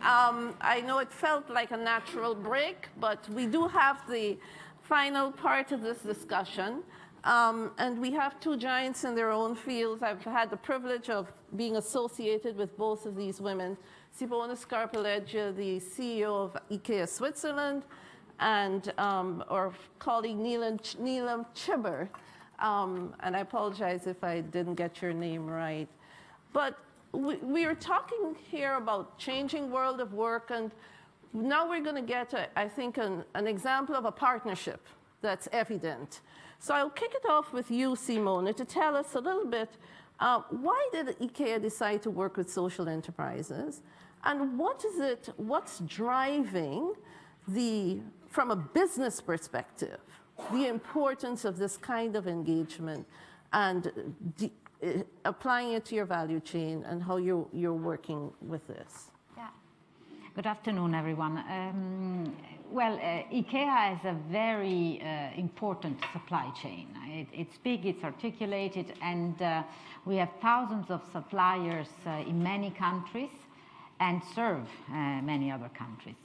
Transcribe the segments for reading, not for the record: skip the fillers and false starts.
I know it felt like a natural break, but we do have the final part of this discussion. And we have two giants in their own fields. I've had the privilege of being associated with both of these women. Simona Scarpaleggia, the CEO of IKEA Switzerland, and our colleague Neelam Chibber. And I apologize if I didn't get your name right. But we are talking here about changing world of work, and now we're going to get, I think, an example of a partnership that's evident. So I'll kick it off with you, Simona, to tell us a little bit, why did IKEA decide to work with social enterprises? And what's driving from a business perspective, the importance of this kind of engagement and applying it to your value chain and how you're working with this? Yeah. Good afternoon, everyone. Well, IKEA has a very important supply chain. It's big, it's articulated, and we have thousands of suppliers in many countries and serve many other countries.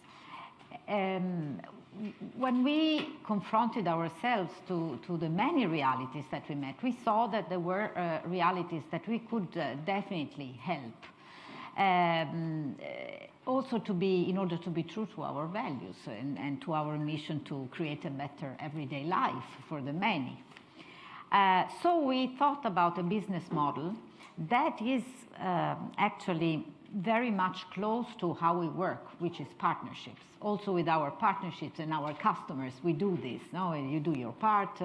When we confronted ourselves to the many realities that we met, we saw that there were realities that we could definitely help. Also in order to be true to our values and to our mission to create a better everyday life for the many. So we thought about a business model that is actually very much close to how we work, which is partnerships. Also with our partnerships and our customers, we do this. No, you do your part,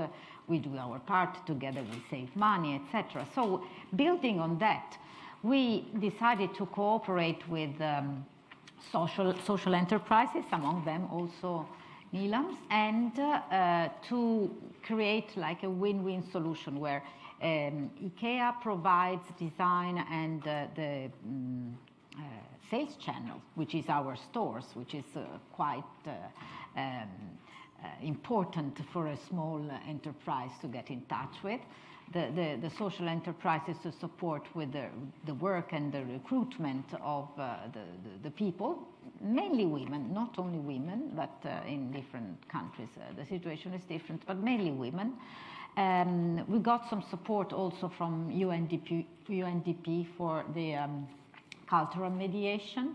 we do our part, together we save money, etc. So building on that, we decided to cooperate with social enterprises, among them also Neelam's, and to create like a win-win solution where IKEA provides design and the sales channel, which is our stores, which is quite important for a small enterprise to get in touch with. The social enterprises to support with the work and the recruitment of the people, mainly women, not only women, but in different countries the situation is different, but mainly women. We got some support also from UNDP for the cultural mediation,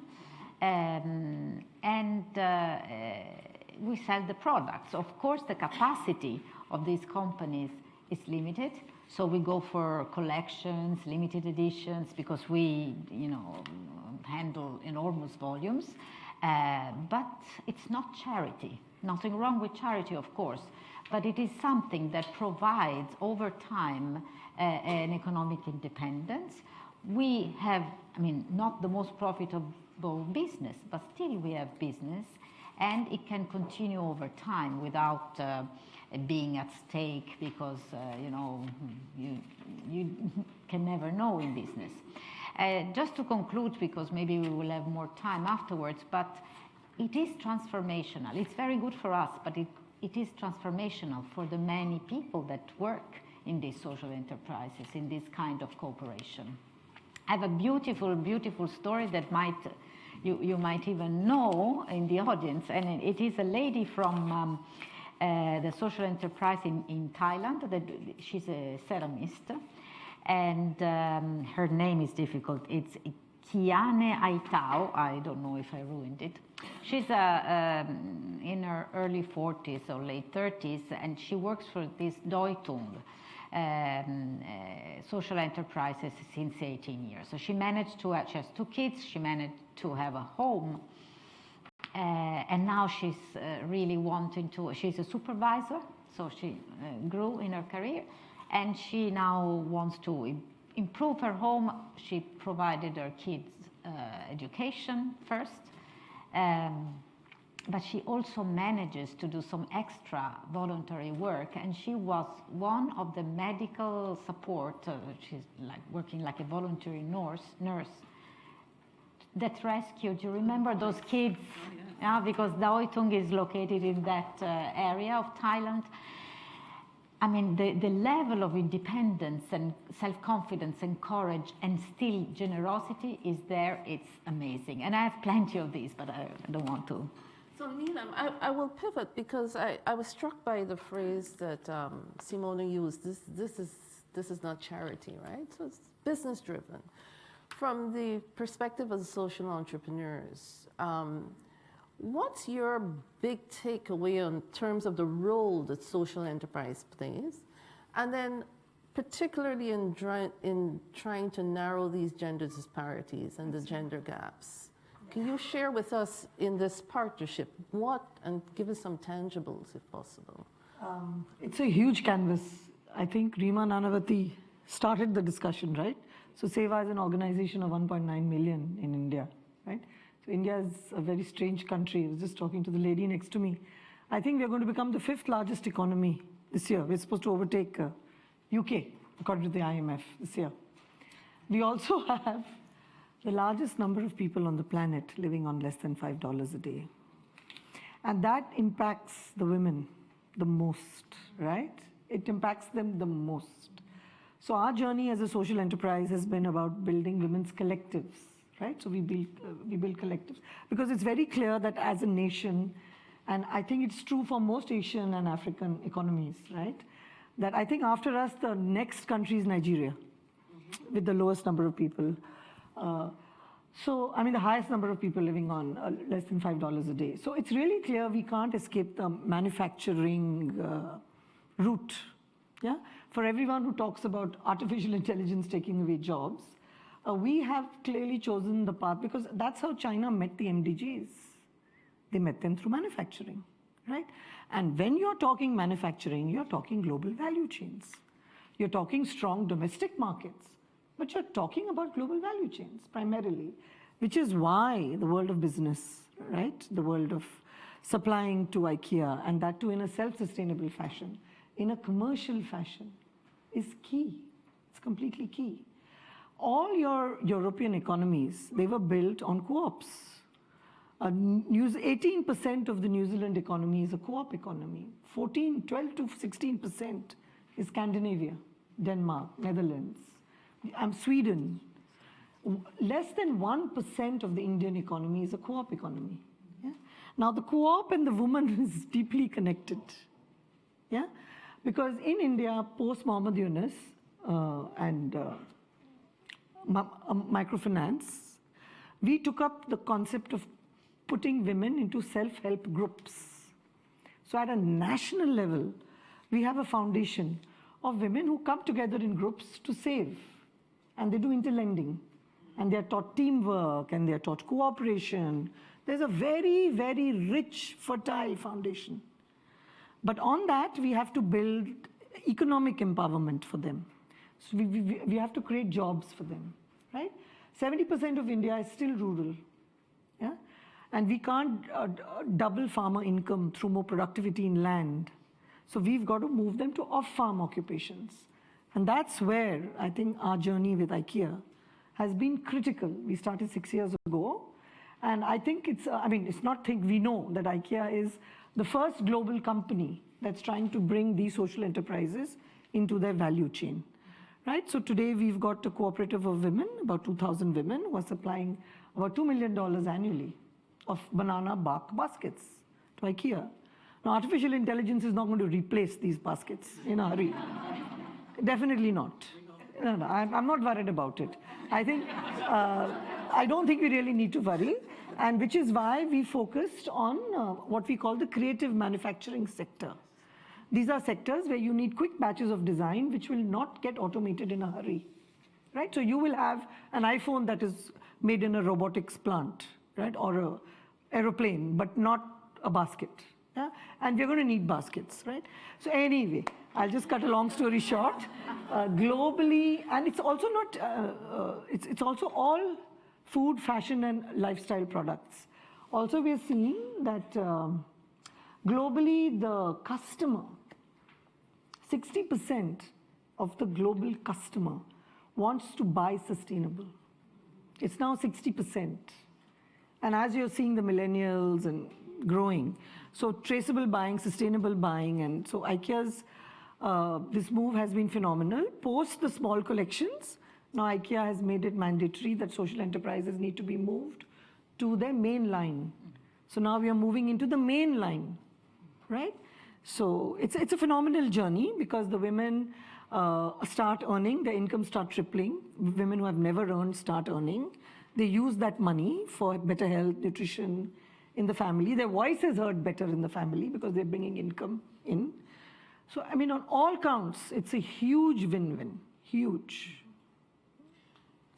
and we sell the products. Of course, the capacity of these companies is limited, so we go for collections, limited editions, because we, handle enormous volumes. But it's not charity. Nothing wrong with charity, of course, but it is something that provides over time an economic independence. We have, not the most profitable business, but still we have business, and it can continue over time without being at stake, because you can never know in business. Just to conclude, because maybe we will have more time afterwards, but it is transformational. It's very good for us, but it is transformational for the many people that work in these social enterprises, in this kind of cooperation. I have a beautiful, beautiful story that you might even know in the audience, and it is a lady from the social enterprise in Thailand. She's a ceramist, and her name is difficult. It's Kiane Aitao. I don't know if I ruined it. She's in her early 40s or late 30s, and she works for this Deutung social enterprises since 18 years. So she has 2 kids, she managed to have a home, and now she's really she's a supervisor, so she grew in her career, and she now wants to improve her home. She provided her kids education first, but she also manages to do some extra voluntary work, and she was one of the medical support, she's like working like a voluntary nurse that rescued, you remember those kids? Yeah, because Deutung is located in that area of Thailand. I mean, the level of independence and self-confidence and courage and still generosity is there. It's amazing. And I have plenty of these, but I don't want to. So Neelam, I will pivot because I was struck by the phrase that Simona used. This is not charity, right? So it's business driven. From the perspective of social entrepreneurs, what's your big takeaway in terms of the role that social enterprise plays? And then particularly in trying to narrow these gender disparities and the gender gaps. Can you share with us in this partnership and give us some tangibles if possible? It's a huge canvas. I think Rima Nanavati started the discussion, right? So Seva is an organization of 1.9 million in India, right? So India is a very strange country. I was just talking to the lady next to me. I think we're going to become the 5th largest economy this year. We're supposed to overtake UK, according to the IMF, this year. We also have the largest number of people on the planet living on less than $5 a day. And that impacts the women the most, right? It impacts them the most. So our journey as a social enterprise has been about building women's collectives, right? So we build collectives. Because it's very clear that as a nation, and I think it's true for most Asian and African economies, right? That I think after us, the next country is Nigeria, with the lowest number of people. So, I mean, the highest number of people living on less than $5 a day. So it's really clear we can't escape the manufacturing route. Yeah? For everyone who talks about artificial intelligence taking away jobs, we have clearly chosen the path because that's how China met the MDGs. They met them through manufacturing, right? And when you're talking manufacturing, you're talking global value chains. You're talking strong domestic markets. But you're talking about global value chains primarily, which is why the world of business, right? The world of supplying to IKEA, and that too in a self-sustainable fashion, in a commercial fashion, is key. It's completely key. All your European economies, they were built on co-ops. 18% of the New Zealand economy is a co-op economy. 12 to 16% is Scandinavia, Denmark, Netherlands. Sweden. Less than 1% of the Indian economy is a co-op economy. Yeah? Now the co-op and the woman is deeply connected. Yeah? Because in India, post Muhammad Yunus and microfinance, we took up the concept of putting women into self-help groups. So at a national level, we have a foundation of women who come together in groups to save. And they do interlending. And they're taught teamwork, and they're taught cooperation. There's a very, very rich, fertile foundation. But on that, we have to build economic empowerment for them. So we have to create jobs for them, right? 70% of India is still rural. Yeah? And we can't double farmer income through more productivity in land. So we've got to move them to off-farm occupations. And that's where I think our journey with IKEA has been critical. We started 6 years ago. And I think it's not we know that IKEA is the first global company that's trying to bring these social enterprises into their value chain, right? So today we've got a cooperative of women, about 2,000 women, who are supplying about $2 million annually of banana bark baskets to IKEA. Now, artificial intelligence is not going to replace these baskets in a hurry. Definitely not. No, I'm not worried about it. I don't think we really need to worry, and which is why we focused on what we call the creative manufacturing sector. These are sectors where you need quick batches of design which will not get automated in a hurry, right? So you will have an iPhone that is made in a robotics plant, right? Or an aeroplane, but not a basket. Yeah? And we're going to need baskets, right? So anyway, I'll just cut a long story short. Globally, and it's also not, it's also all food, fashion, and lifestyle products. Also, we're seeing that globally, the customer, 60% of the global customer wants to buy sustainable. It's now 60%. And as you're seeing the millennials and growing, so traceable buying, sustainable buying, and so IKEA's This move has been phenomenal. Post the small collections, now IKEA has made it mandatory that social enterprises need to be moved to their main line. So now we are moving into the main line, right? So it's a phenomenal journey because the women start earning, their incomes start tripling. Women who have never earned start earning. They use that money for better health, nutrition in the family. Their voice is heard better in the family because they're bringing income in. So, I mean, on all counts, it's a huge win-win, huge.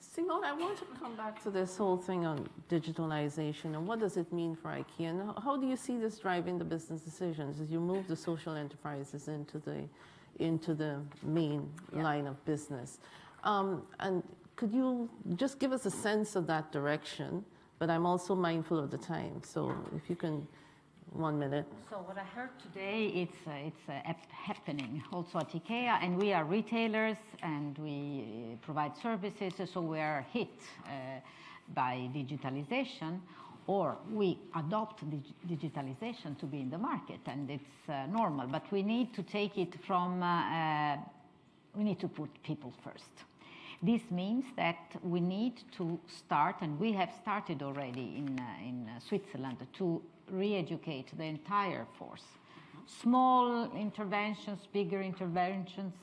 Simone, I want to come back to this whole thing on digitalization and what does it mean for IKEA and how do you see this driving the business decisions as you move the social enterprises into the main line of business? And could you just give us a sense of that direction? But I'm also mindful of the time, so if you can, 1 minute. So what I heard today, it's happening also at IKEA, and we are retailers and we provide services, so we are hit by digitalization, or we adopt digitalization to be in the market, and it's normal. But we need to take it from, we need to put people first. This means that we need to start, and we have started already in Switzerland, to re-educate the entire force. Small interventions, bigger interventions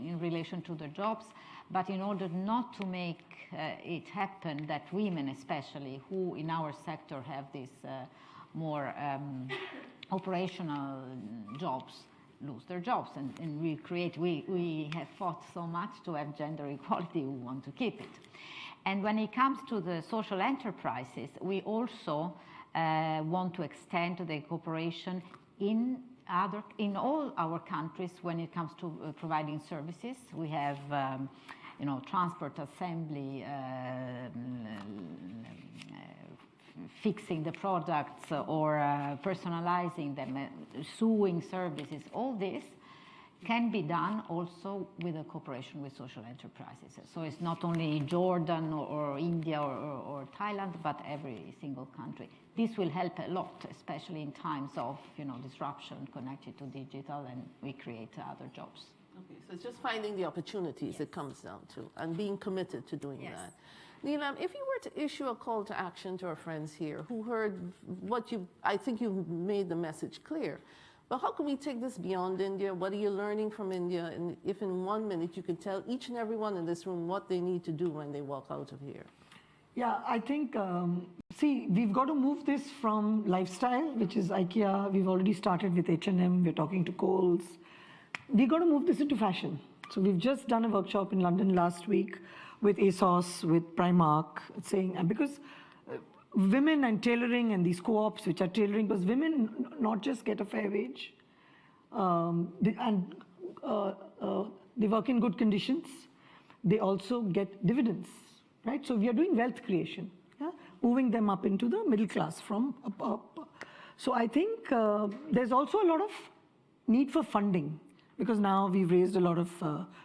in relation to the jobs, but in order not to make it happen that women especially, who in our sector have these more operational jobs, lose their jobs, and we have fought so much to have gender equality, we want to keep it. And when it comes to the social enterprises, we also want to extend the cooperation in all our countries when it comes to providing services. We have, transport, assembly, fixing the products or personalizing them, sewing services. All this can be done also with a cooperation with social enterprises. So it's not only Jordan or India or Thailand, but every single country. This will help a lot, especially in times of disruption connected to digital, and we create other jobs. Okay, so it's just finding the opportunities it comes down to, and being committed to doing that. Neelam, if you were to issue a call to action to our friends here who heard I think you made the message clear, but how can we take this beyond India? What are you learning from India? And if in 1 minute you could tell each and everyone in this room what they need to do when they walk out of here. Yeah, I think, we've got to move this from lifestyle, which is IKEA. We've already started with H&M. We're talking to Kohl's. We've got to move this into fashion. So we've just done a workshop in London last week with ASOS, with Primark, saying, because women and tailoring and these co-ops which are tailoring, because women not just get a fair wage, they work in good conditions, they also get dividends, right? So we are doing wealth creation, moving them up into the middle class from up. So I think there's also a lot of need for funding, because now we've raised a lot of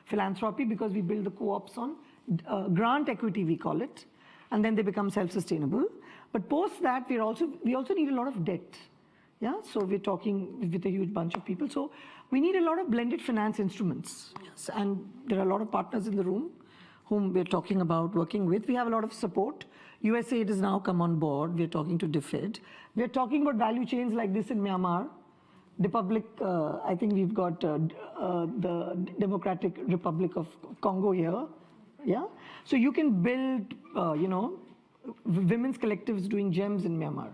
philanthropy because we build the co-ops on grant equity, we call it, and then they become self-sustainable. But post that, we also need a lot of debt. So we're talking with a huge bunch of people. So we need a lot of blended finance instruments. Yes. And there are a lot of partners in the room whom we're talking about working with. We have a lot of support. USAID has now come on board. We're talking to DFID. We're talking about value chains like this in Myanmar. Republic, I think we've got the Democratic Republic of Congo here. So you can build, women's collectives doing gems in Myanmar.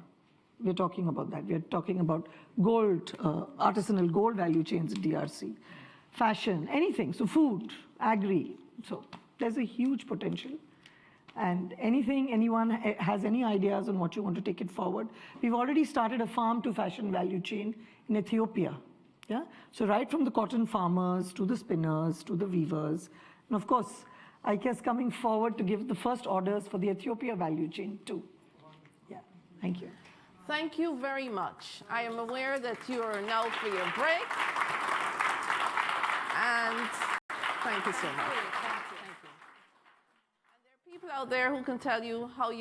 We're talking about that. We're talking about gold, artisanal gold value chains in DRC, fashion, anything. So food, agri. So there's a huge potential. And anyone has any ideas on what you want to take it forward, we've already started a farm to fashion value chain in Ethiopia. So right from the cotton farmers to the spinners to the weavers, and of course, IKEA is coming forward to give the first orders for the Ethiopia value chain too. Thank you. Thank you very much. I am aware that you are now for your break. And thank you so much. Thank you. And there are people out there who can tell you how you